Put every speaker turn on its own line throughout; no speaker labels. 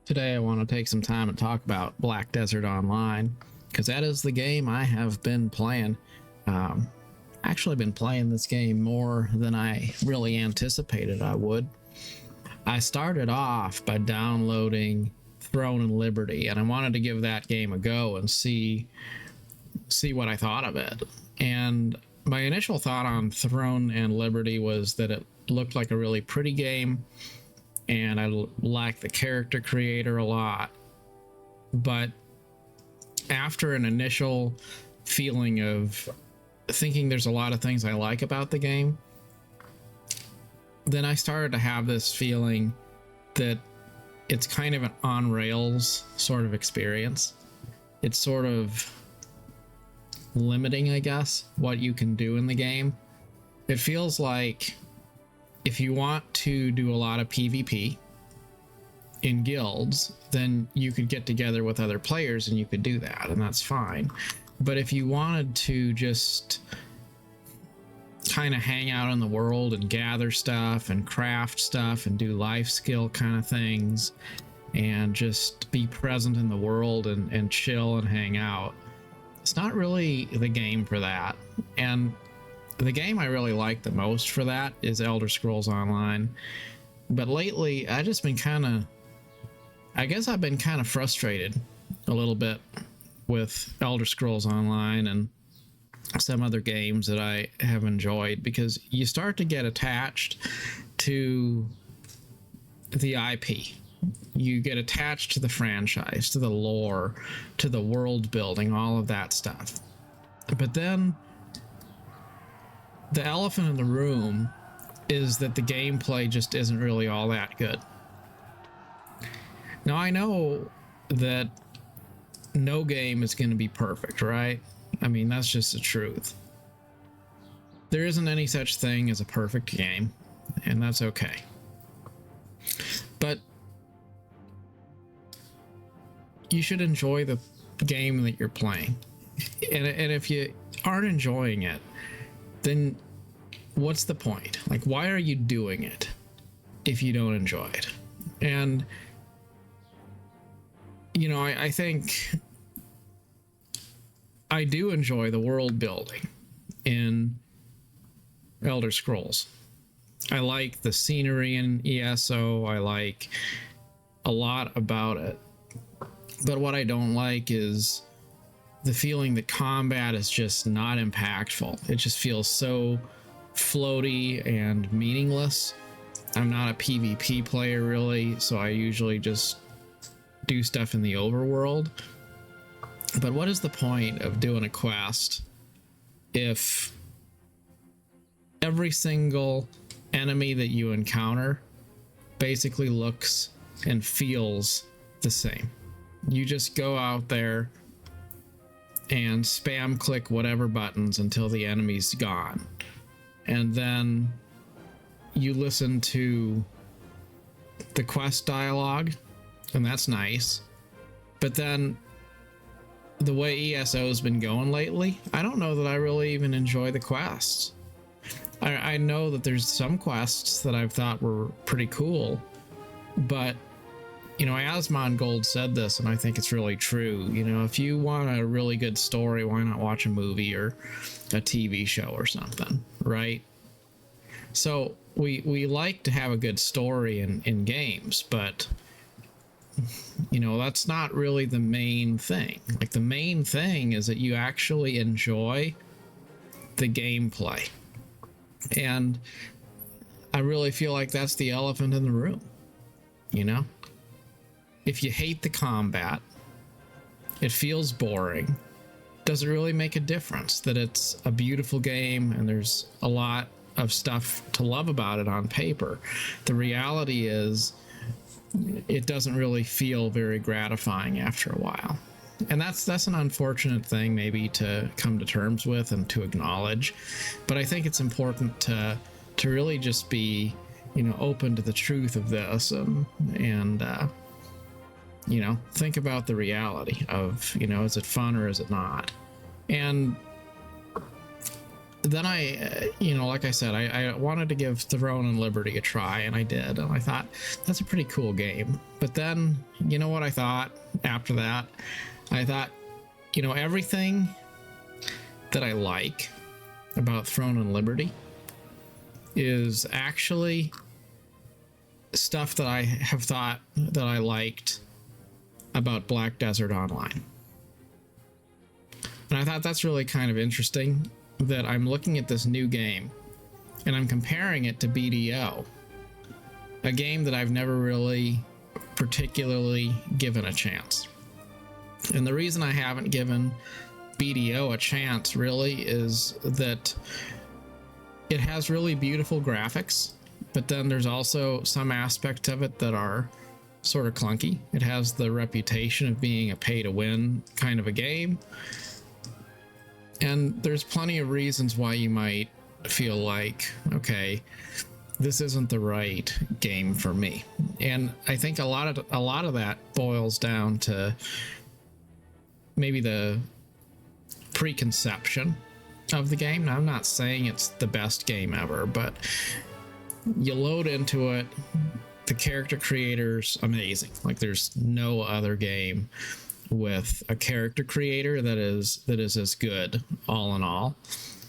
Today, I want to take some time and talk about Black Desert Online because that is the game I have been playing. Um, Actually, been playing this game more than I really anticipated I would. I started off by downloading Throne and Liberty, and I wanted to give that game a go and see what I thought of it. And my initial thought on Throne and Liberty was that it looked like a really pretty game, and I like the character creator a lot. But after an initial feeling of thinking there's a lot of things I like about the game, then I started to have this feeling that it's kind of an on rails sort of experience. It's sort of limiting, I guess, what you can do in the game. It feels like if you want to do a lot of PvP in guilds, then you could get together with other players and you could do that, and that's fine. But if you wanted to just kind of hang out in the world and gather stuff and craft stuff and do life skill kind of things and just be present in the world and chill and hang out, it's not really the game for that. And the game I really like the most for that is Elder Scrolls Online. But lately, I've been kind of frustrated a little bit with Elder Scrolls Online and some other games that I have enjoyed, because you start to get attached to the IP. You get attached to the franchise, to the lore, to the world building, all of that stuff. But then the elephant in the room is that the gameplay just isn't really all that good. Now, I know that no game is going to be perfect, right? I mean, that's just the truth. There isn't any such thing as a perfect game, and that's okay. But you should enjoy the game that you're playing. And if you aren't enjoying it, then what's the point? Like, why are you doing it if you don't enjoy it? And, you know, I think I do enjoy the world building in Elder Scrolls. I like the scenery in ESO. I like a lot about it. But what I don't like is the feeling that combat is just not impactful. It just feels so floaty and meaningless. I'm not a PvP player really, so I usually just do stuff in the overworld. But what is the point of doing a quest if every single enemy that you encounter basically looks and feels the same? You just go out there and spam click whatever buttons until the enemy's gone. And then you listen to the quest dialogue, and that's nice. But then the way ESO has been going lately, I don't know that I really even enjoy the quests. I know that there's some quests that I've thought were pretty cool, but you know, Asmongold said this, and I think it's really true. You know, if you want a really good story, why not watch a movie or a TV show or something, right? So we like to have a good story in games, but you know, that's not really the main thing. Like, the main thing is that you actually enjoy the gameplay. And I really feel like that's the elephant in the room, you know? If you hate the combat, it feels boring, does it really make a difference that it's a beautiful game and there's a lot of stuff to love about it on paper? The reality is it doesn't really feel very gratifying after a while. And that's an unfortunate thing maybe to come to terms with and to acknowledge. But I think it's important to really just be, you know, open to the truth of this and you know, think about the reality of, you know, is it fun or is it not? And then I, like I said, I wanted to give Throne and Liberty a try, and I did. And I thought, that's a pretty cool game. But then, you know what I thought after that? I thought, everything that I like about Throne and Liberty is actually stuff that I have thought that I liked about Black Desert Online. And I thought that's really kind of interesting, that I'm looking at this new game and I'm comparing it to BDO, a game that I've never really particularly given a chance. And the reason I haven't given BDO a chance really is that it has really beautiful graphics, but then there's also some aspects of it that are sort of clunky. It has the reputation of being a pay-to-win kind of a game. And there's plenty of reasons why you might feel like, okay, this isn't the right game for me. And I think a lot of that boils down to maybe the preconception of the game. Now, I'm not saying it's the best game ever, but you load into it, the character creator's amazing. Like, there's no other game with a character creator that is as good, all in all,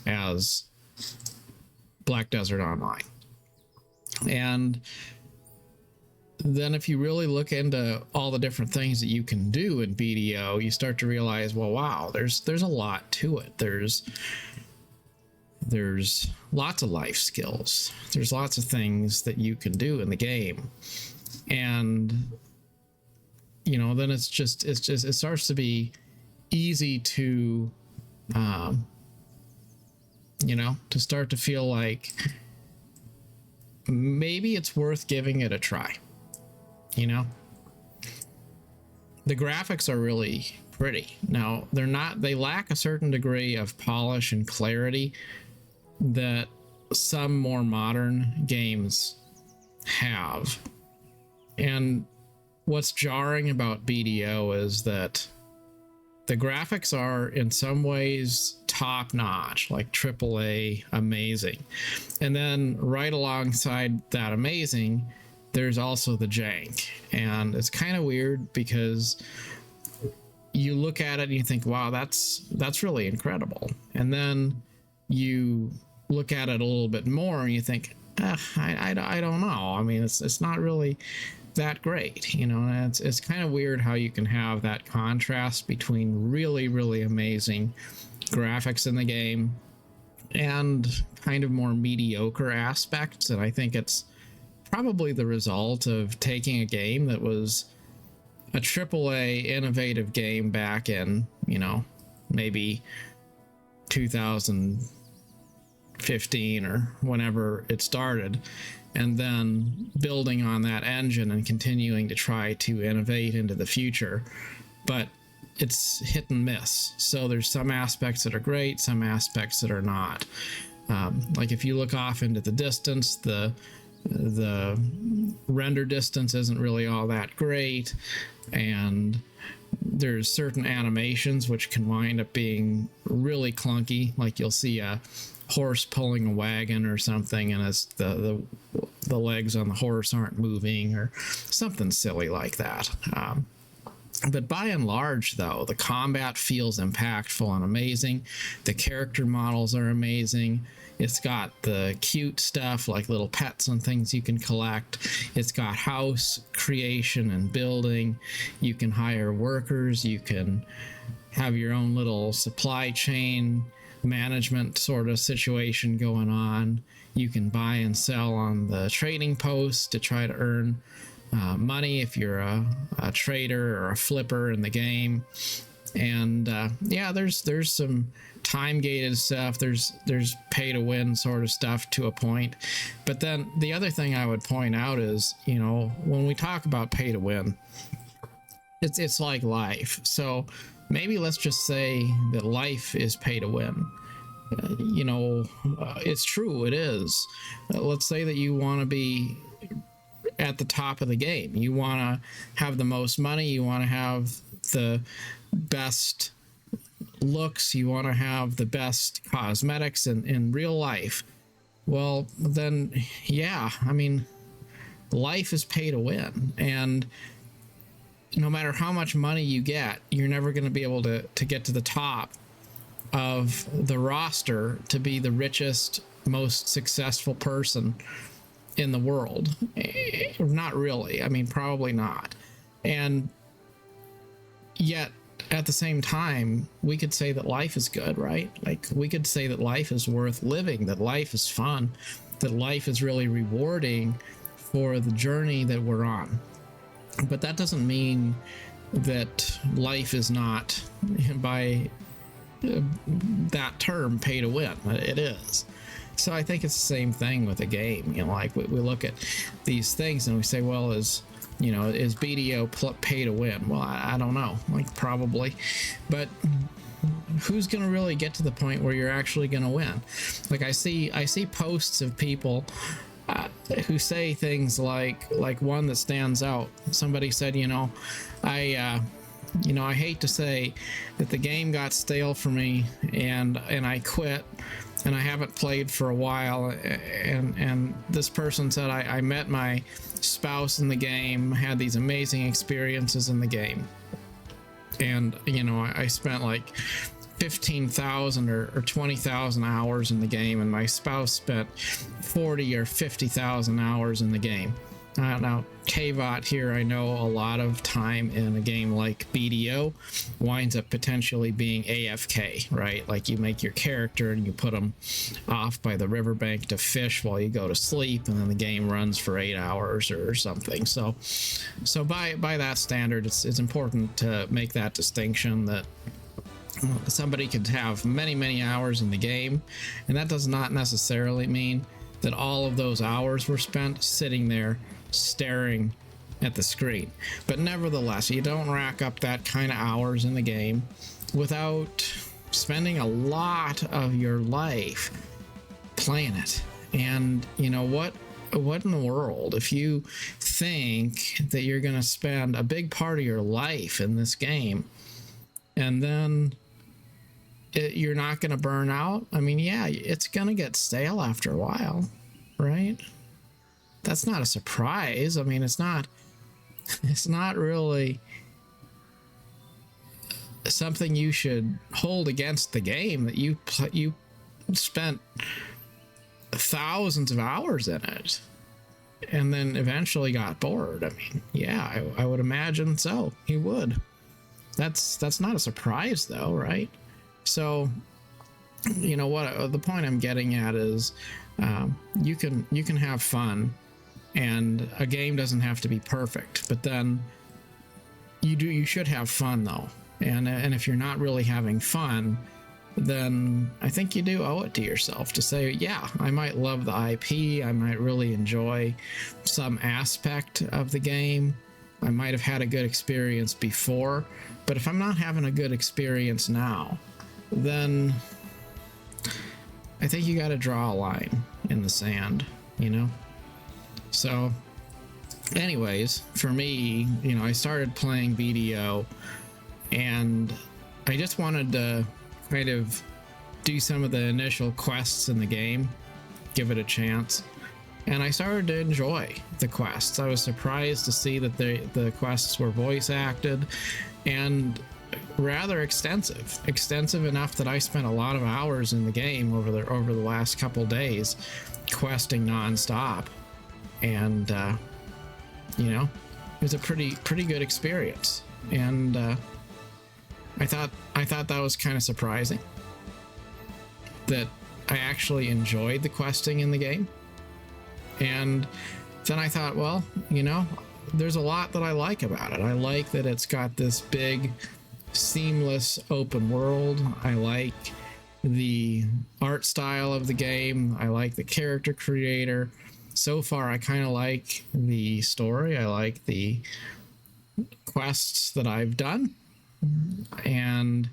as Black Desert Online. And then if you really look into all the different things that you can do in BDO, you start to realize, well, wow, there's a lot to it. There's lots of life skills. There's lots of things that you can do in the game. And then it starts to be easy to to start to feel like maybe it's worth giving it a try. The graphics are really pretty. Now, they lack a certain degree of polish and clarity that some more modern games have. And what's jarring about BDO is that the graphics are in some ways top notch, like AAA amazing. And then right alongside that amazing, there's also the jank. And it's kind of weird because you look at it and you think, wow, that's really incredible. And then you look at it a little bit more and you think, I don't know. I mean, it's not really that great, and it's kind of weird how you can have that contrast between really, really amazing graphics in the game and kind of more mediocre aspects. And I think it's probably the result of taking a game that was a AAA innovative game back in, maybe 2015 or whenever it started, and then building on that engine and continuing to try to innovate into the future. But it's hit and miss. So there's some aspects that are great, some aspects that are not. Like if you look off into the distance, the render distance isn't really all that great, and there's certain animations which can wind up being really clunky. Like you'll see a horse pulling a wagon or something, and it's the legs on the horse aren't moving, or something silly like that. But by and large, though, the combat feels impactful and amazing. The character models are amazing. It's got the cute stuff like little pets and things you can collect. It's got house creation and building. You can hire workers. You can have your own little supply chain management sort of situation going on. You can buy and sell on the trading post to try to earn money if you're a trader or a flipper in the game. And yeah, there's some time gated stuff. There's pay to win sort of stuff to a point. But then the other thing I would point out is, when we talk about pay to win, it's like life. So maybe let's just say that life is pay to win. It's true, it is. Let's say that you want to be at the top of the game. You want to have the most money. You want to have the best looks, you want to have the best cosmetics in real life. Well, then, yeah, I mean, life is pay to win. And no matter how much money you get, you're never going to be able to get to the top of the roster to be the richest, most successful person in the world. Not really. I mean, probably not. And yet, at the same time, we could say that life is good, right? Like, we could say that life is worth living, that life is fun, that life is really rewarding for the journey that we're on. But that doesn't mean that life is not, by that term, pay to win. It is. So I think it's the same thing with a game. You know, like we look at these things and we say, well, is BDO pay to win? Well, I don't know. Like, probably. But who's going to really get to the point where you're actually going to win? Like, I see posts of people who say things like one that stands out. Somebody said, I hate to say that the game got stale for me and I quit and I haven't played for a while. And this person said, I met my spouse in the game, had these amazing experiences in the game. And, I spent like 15,000 or 20,000 hours in the game, and my spouse spent 40 or 50,000 hours in the game. Now, caveat here, I know a lot of time in a game like BDO winds up potentially being AFK, right? Like, you make your character and you put them off by the riverbank to fish while you go to sleep, and then the game runs for 8 hours or something. So by that standard, it's important to make that distinction that somebody could have many, many hours in the game, and that does not necessarily mean that all of those hours were spent sitting there staring at the screen. But nevertheless, you don't rack up that kind of hours in the game without spending a lot of your life playing it. And what in the world, if you think that you're going to spend a big part of your life in this game and then you're not going to burn out? I mean, yeah, it's going to get stale after a while, right? That's not a surprise. I mean, it's not really something you should hold against the game, that you spent thousands of hours in it and then eventually got bored. I mean, yeah, I would imagine so. You would. That's not a surprise, though, right? So, what the point I'm getting at is, you can have fun, and a game doesn't have to be perfect. But then you should have fun, though. And if you're not really having fun, then I think you do owe it to yourself to say, yeah, I might love the IP, I might really enjoy some aspect of the game, I might have had a good experience before, but if I'm not having a good experience now, then I think you got to draw a line in the sand, So anyways, for me, I started playing BDO, and I just wanted to kind of do some of the initial quests in the game, give it a chance. And I started to enjoy the quests. I was surprised to see that the quests were voice acted and rather extensive enough that I spent a lot of hours in the game over the last couple days, questing nonstop. And it was a pretty good experience. And I thought that was kind of surprising that I actually enjoyed the questing in the game. And then I thought, well, there's a lot that I like about it. I like that it's got this big, seamless open world. I like the art style of the game. I like the character creator. So far, I kind of like the story. I like the quests that I've done. And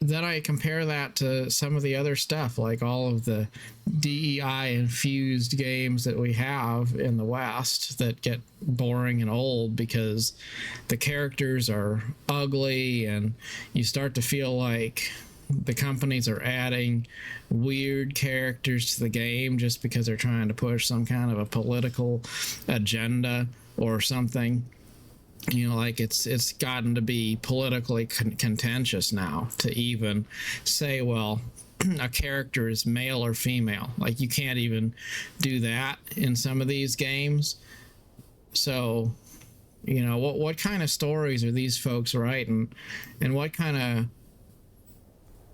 then I compare that to some of the other stuff, like all of the DEI infused games that we have in the West that get boring and old because the characters are ugly, and you start to feel like the companies are adding weird characters to the game just because they're trying to push some kind of a political agenda or something. You know, like it's gotten to be politically contentious now to even say, well, a character is male or female. Like, you can't even do that in some of these games. So, you know, what kind of stories are these folks writing, and what kind of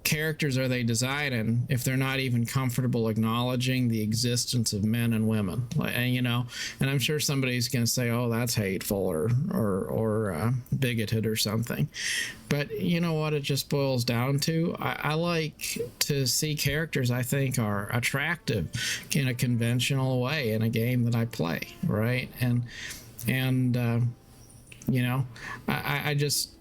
characters are they designing if they're not even comfortable acknowledging the existence of men and women? And you know, and I'm sure somebody's going to say, oh, that's hateful or bigoted or something, but you know what it just boils down to? I like to see characters I think are attractive in a conventional way in a game that I play, right? And you know, I just,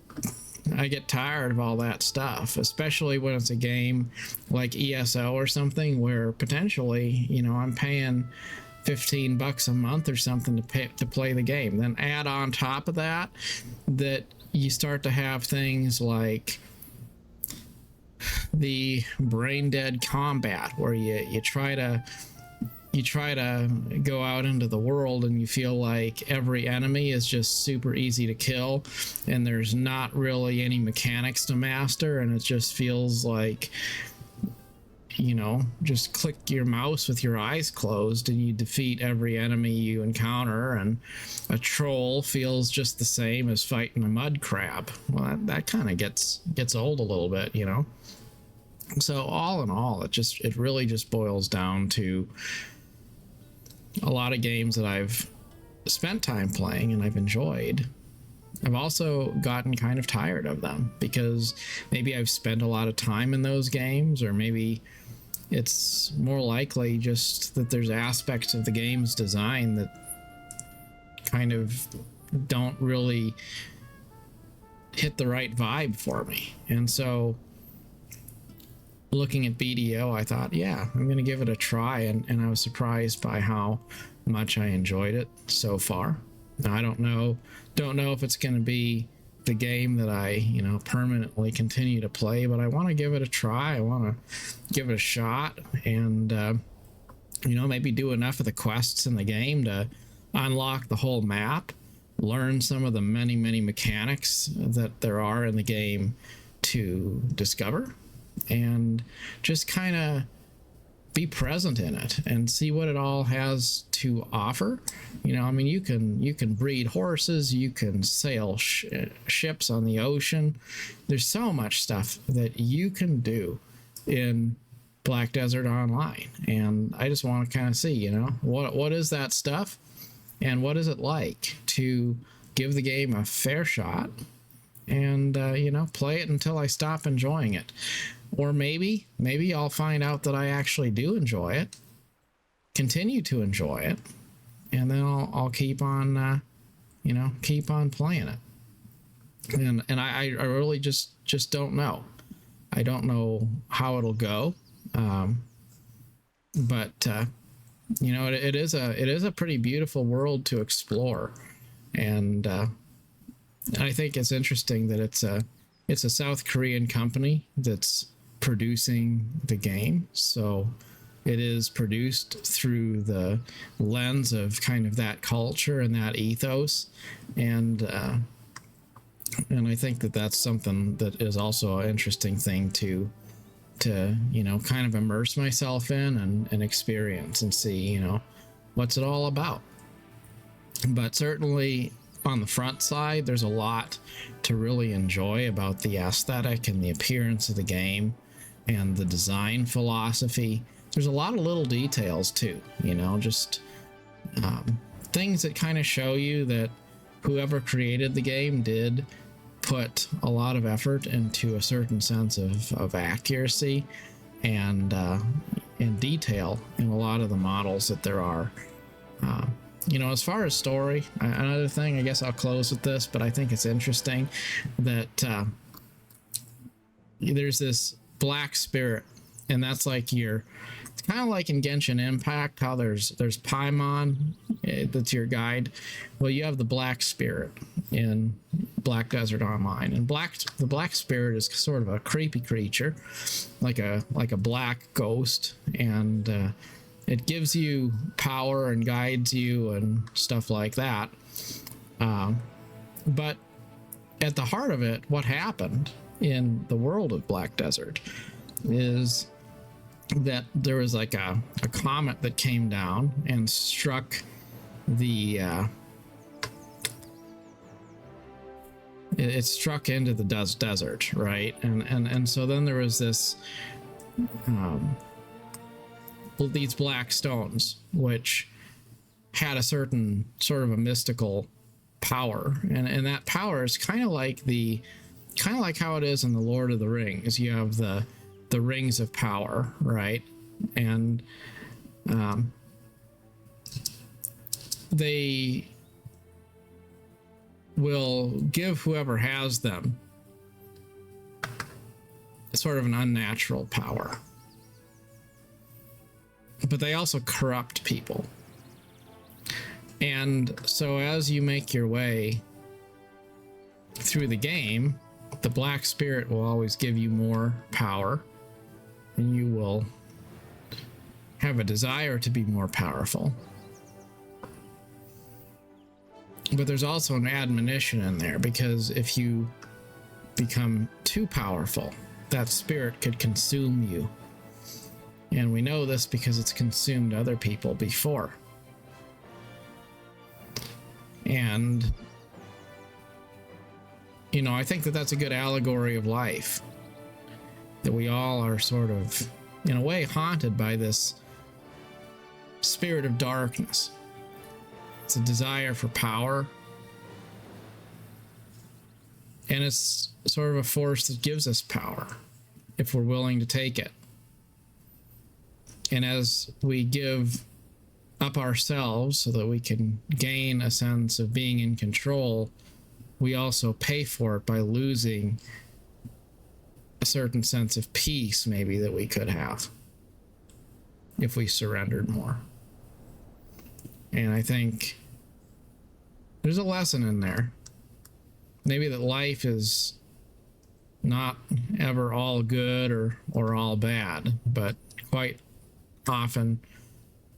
I get tired of all that stuff, especially when it's a game like ESO or something where potentially, you know, I'm paying $15 a month or something to play the game. Then add on top of that you start to have things like the brain dead combat where you try to go out into the world and you feel like every enemy is just super easy to kill and there's not really any mechanics to master, and it just feels like, you know, just click your mouse with your eyes closed and you defeat every enemy you encounter, and a troll feels just the same as fighting a mud crab. Well, that kind of gets old a little bit, you know. So all in all, it really just boils down to a lot of games that I've spent time playing and I've enjoyed. I've also gotten kind of tired of them because maybe I've spent a lot of time in those games, or maybe it's more likely just that there's aspects of the game's design that kind of don't really hit the right vibe for me. And so looking at BDO, I thought, yeah, I'm going to give it a try, and I was surprised by how much I enjoyed it so far. Now, I don't know if it's going to be the game that I, you know, permanently continue to play, but I want to give it a try. I want to give it a shot, and you know, maybe do enough of the quests in the game to unlock the whole map, learn some of the many mechanics that there are in the game to discover, and just kind of be present in it and see what it all has to offer. You know, I mean, you can breed horses, you can sail ships on the ocean. There's so much stuff that you can do in Black Desert Online, and I just want to kind of see, you know, what is that stuff, and what is it like to give the game a fair shot, and you know, play it until I stop enjoying it. Or maybe I'll find out that I actually do enjoy it, continue to enjoy it, and then I'll keep on, you know, keep on playing it. And I really just don't know. I don't know how it'll go, but you know, it is a pretty beautiful world to explore, and I think it's interesting that it's a South Korean company that's producing the game, so it is produced through the lens of kind of that culture and that ethos, and I think that that's something that is also an interesting thing to you know, kind of immerse myself in and experience and see, you know, what's it all about. But certainly on the front side, there's a lot to really enjoy about the aesthetic and the appearance of the game and the design philosophy. There's a lot of little details too, you know, just things that kind of show you that whoever created the game did put a lot of effort into a certain sense of accuracy and detail in a lot of the models that there are. You know, as far as story, another thing, I guess I'll close with this, but I think it's interesting that there's this black spirit, and that's like your, it's kind of like in Genshin Impact, how there's Paimon, that's your guide. Well, you have the black spirit in Black Desert Online, and the black spirit is sort of a creepy creature, like a black ghost, and it gives you power and guides you and stuff like that. But at the heart of it, what happened in the world of Black Desert is that there was like a comet that came down and struck the it struck into the desert, right? And so then there was this these black stones which had a certain sort of a mystical power, and that power is kind of like how it is in the Lord of the Rings. You have the rings of power, right? And they will give whoever has them sort of an unnatural power, but they also corrupt people. And so as you make your way through the game, the black spirit will always give you more power, and you will have a desire to be more powerful. But there's also an admonition in there, because if you become too powerful, that spirit could consume you. And we know this because it's consumed other people before. And, you know, I think that that's a good allegory of life. That we all are sort of, in a way, haunted by this spirit of darkness. It's a desire for power. And it's sort of a force that gives us power if we're willing to take it. And as we give up ourselves so that we can gain a sense of being in control, we also pay for it by losing a certain sense of peace, maybe, that we could have if we surrendered more. And I think there's a lesson in there. Maybe that life is not ever all good or all bad, but quite often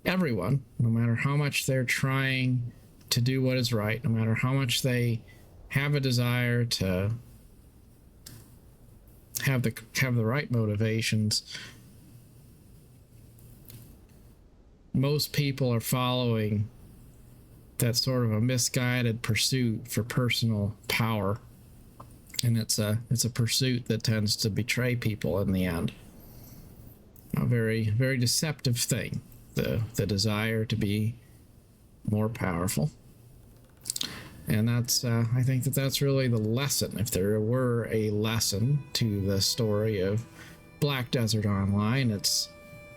everyone, no matter how much they're trying to do what is right, no matter how much they have a desire to have the right motivations, most people are following that sort of a misguided pursuit for personal power, and it's a pursuit that tends to betray people in the end. A very, very deceptive thing, the desire to be more powerful. And that's I think that's really the lesson. If there were a lesson to the story of Black Desert Online, it's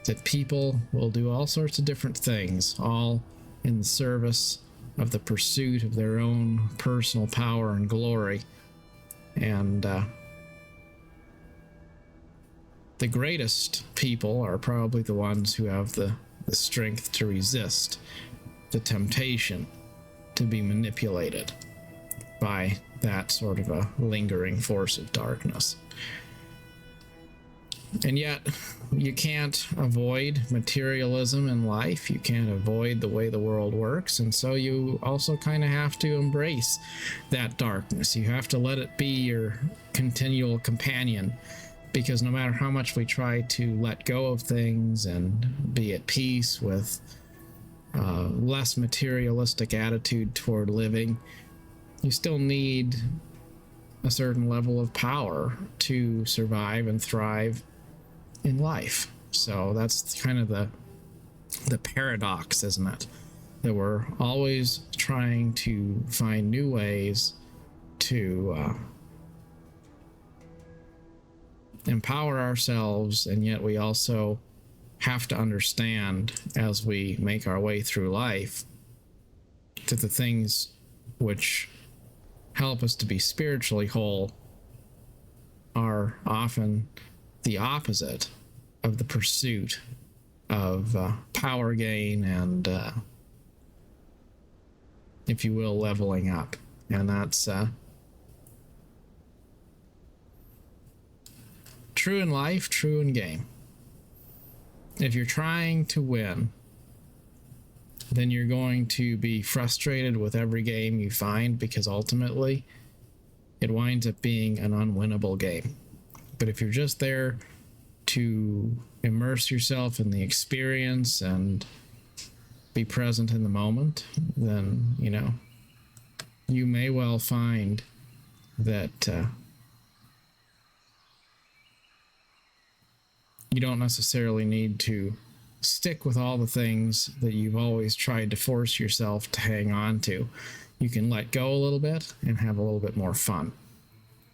that people will do all sorts of different things, all in the service of the pursuit of their own personal power and glory. And the greatest people are probably the ones who have the strength to resist the temptation to be manipulated by that sort of a lingering force of darkness. And yet, you can't avoid materialism in life. You can't avoid the way the world works. And so you also kind of have to embrace that darkness. You have to let it be your continual companion, because no matter how much we try to let go of things and be at peace with less materialistic attitude toward living, you still need a certain level of power to survive and thrive in life. So that's kind of the paradox, isn't it? That we're always trying to find new ways to empower ourselves, and yet we also have to understand as we make our way through life that the things which help us to be spiritually whole are often the opposite of the pursuit of power gain and, if you will, leveling up. And that's true in life, true in game. If you're trying to win, then you're going to be frustrated with every game you find, because ultimately it winds up being an unwinnable game. But if you're just there to immerse yourself in the experience and be present in the moment, then, you know, you may well find that you don't necessarily need to stick with all the things that you've always tried to force yourself to hang on to. You can let go a little bit and have a little bit more fun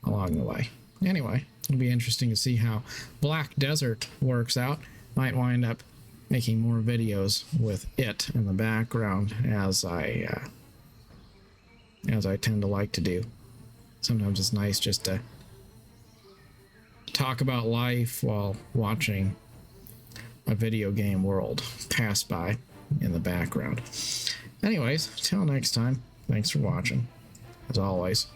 along the way. Anyway, it'll be interesting to see how Black Desert works out. Might wind up making more videos with it in the background, as I tend to like to do. Sometimes it's nice just to talk about life while watching a video game world pass by in the background. Anyways, till next time, thanks for watching. As always,